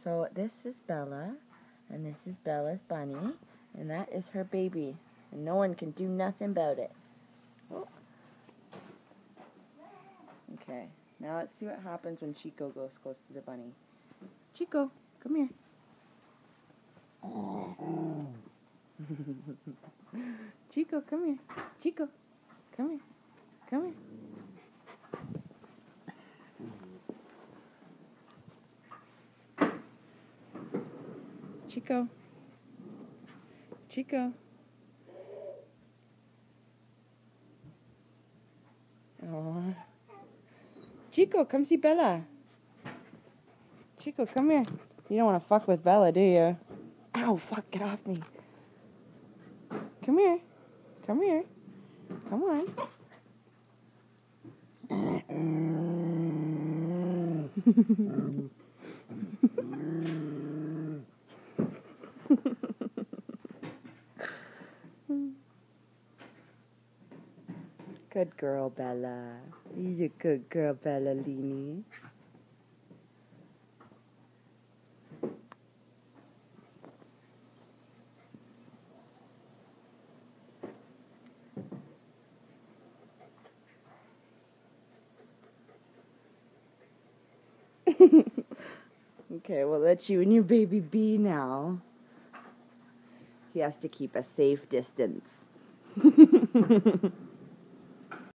So this is Bella, and this is Bella's bunny, and that is her baby, and no one can do nothing about it. Oh. Okay, now let's see what happens when Chico goes close to the bunny. Chico, come here. Chico, come here. Chico, come here. Come here. Chico. Chico. Aww. Chico, come see Bella. Chico, come here. You don't want to fuck with Bella, do you? Ow, fuck, get off me. Come here. Come here. Come on. Good girl, Bella. You're a good girl, Bella Lini. Okay, well, let you and your baby be now. He has to keep a safe distance.